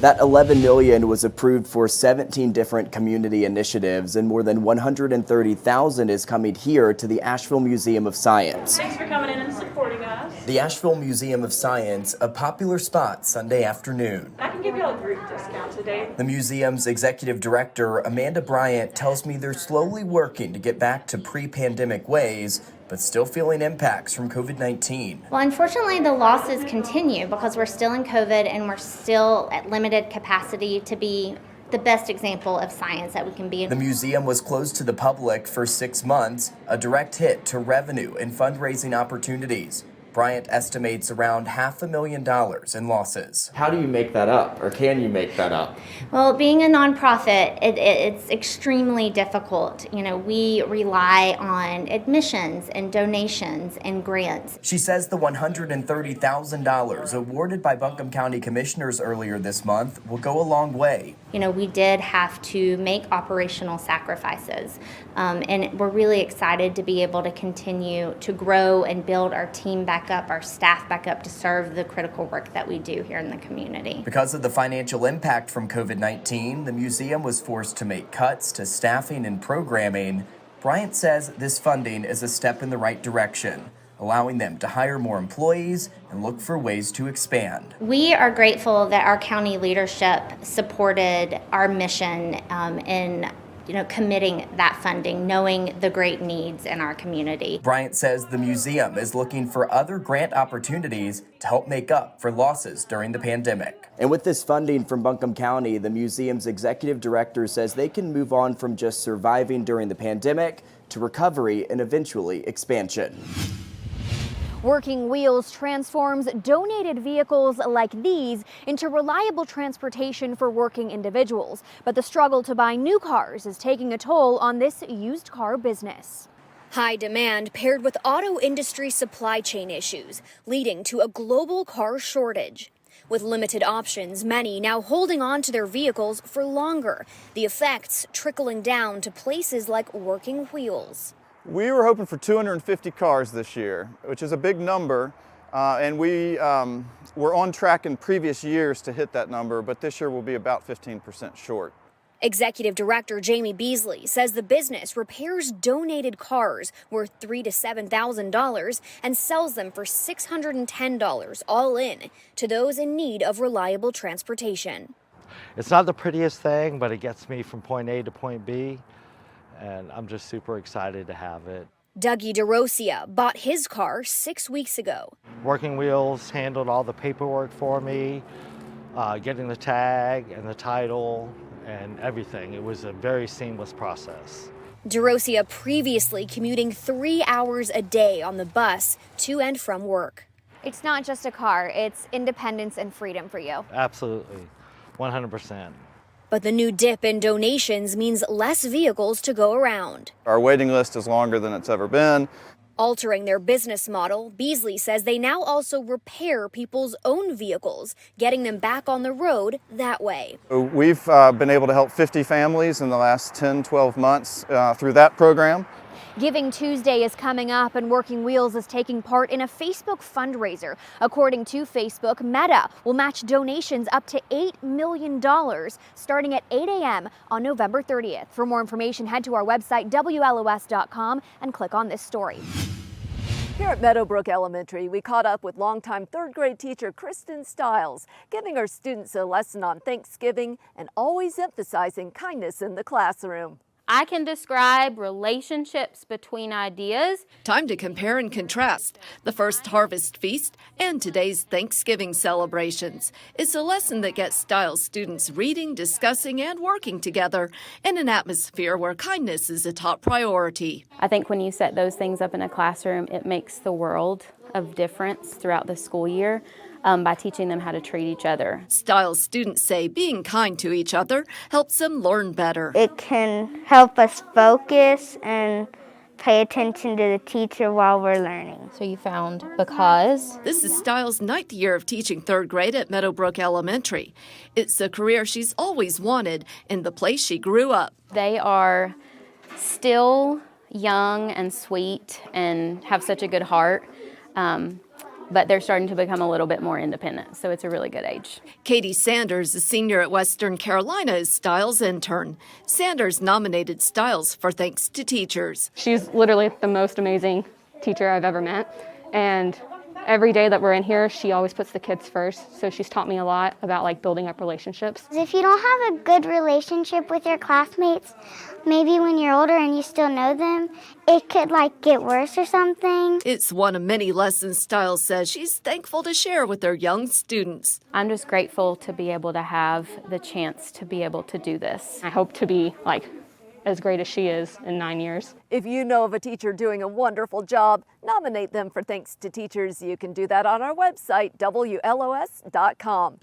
That $11 million was approved for 17 different community initiatives, and more than $130,000 is coming here to the Asheville Museum of Science. Thanks for coming in and supporting us. The Asheville Museum of Science, a popular spot Sunday afternoon. I can give you a group discount today. The museum's executive director, Amanda Bryant, tells me they're slowly working to get back to pre-pandemic ways, but still feeling impacts from COVID-19. Well, unfortunately, the losses continue because we're still in COVID and we're still at limited capacity to be the best example of science that we can be. The museum was closed to the public for 6 months, a direct hit to revenue and fundraising opportunities. Bryant estimates around $500,000 in losses. How do you make that up, or can you make that up? Well, being a nonprofit, it's extremely difficult. You know, we rely on admissions and donations and grants. She says the $130,000 awarded by Buncombe County Commissioners earlier this month will go a long way. You know, we did have to make operational sacrifices, and we're really excited to be able to continue to grow and build our team back up, our staff back up to serve the critical work that we do here in the community. Because of the financial impact from COVID-19, the museum was forced to make cuts to staffing and programming. Bryant says this funding is a step in the right direction, allowing them to hire more employees and look for ways to expand. We are grateful that our county leadership supported our mission in committing that funding, knowing the great needs in our community. Bryant says the museum is looking for other grant opportunities to help make up for losses during the pandemic. And with this funding from Buncombe County, the museum's executive director says they can move on from just surviving during the pandemic to recovery and eventually expansion. Working Wheels transforms donated vehicles like these into reliable transportation for working individuals. But the struggle to buy new cars is taking a toll on this used car business. High demand paired with auto industry supply chain issues, leading to a global car shortage. With limited options, many now holding on to their vehicles for longer. The effects trickling down to places like Working Wheels. We were hoping for 250 cars this year, which is a big number, and we were on track in previous years to hit that number, but this year we'll be about 15% short. Executive Director Jamie Beasley says the business repairs donated cars worth $3,000 to $7,000 and sells them for $610 all in to those in need of reliable transportation. It's not the prettiest thing, but it gets me from point A to point B. And I'm just super excited to have it. Dougie DeRosia bought his car 6 weeks ago. Working Wheels handled all the paperwork for me, getting the tag and the title and everything. It was a very seamless process. DeRosia previously commuting 3 hours a day on the bus to and from work. It's not just a car, it's independence and freedom for you. Absolutely, 100%. But the new dip in donations means less vehicles to go around. Our waiting list is longer than it's ever been. Altering their business model, Beasley says they now also repair people's own vehicles, getting them back on the road that way. We've been able to help 50 families in the last 10, 12 months through that program. Giving Tuesday is coming up, and Working Wheels is taking part in a Facebook fundraiser. According to Facebook, Meta will match donations up to $8 million starting at 8 a.m. on November 30th. For more information, head to our website, WLOS.com, and click on this story. Here at Meadowbrook Elementary, we caught up with longtime third grade teacher Kristen Stiles, giving our students a lesson on Thanksgiving and always emphasizing kindness in the classroom. I can describe relationships between ideas. Time to compare and contrast the first harvest feast and today's Thanksgiving celebrations. It's a lesson that gets Stiles students reading, discussing, and working together in an atmosphere where kindness is a top priority. I think when you set those things up in a classroom, it makes the world of difference throughout the school year. By teaching them how to treat each other. Stiles students say being kind to each other helps them learn better. It can help us focus and pay attention to the teacher while we're learning. So you found because? This is Stiles' 9th year of teaching third grade at Meadowbrook Elementary. It's a career she's always wanted in the place she grew up. They are still young and sweet and have such a good heart. but they're starting to become a little bit more independent, so it's a really good age. Katie Sanders, a senior at Western Carolina, is Stiles' intern. Sanders nominated Stiles for Thanks to Teachers. She's literally the most amazing teacher I've ever met, and every day that we're in here, she always puts the kids first, so she's taught me a lot about like building up relationships. If you don't have a good relationship with your classmates, maybe when you're older and you still know them, it could like get worse or something. It's one of many lessons Stiles says she's thankful to share with her young students. I'm just grateful to be able to have the chance to be able to do this. I hope to be like as great as she is in 9 years. If you know of a teacher doing a wonderful job, nominate them for Thanks to Teachers. You can do that on our website, WLOS.com.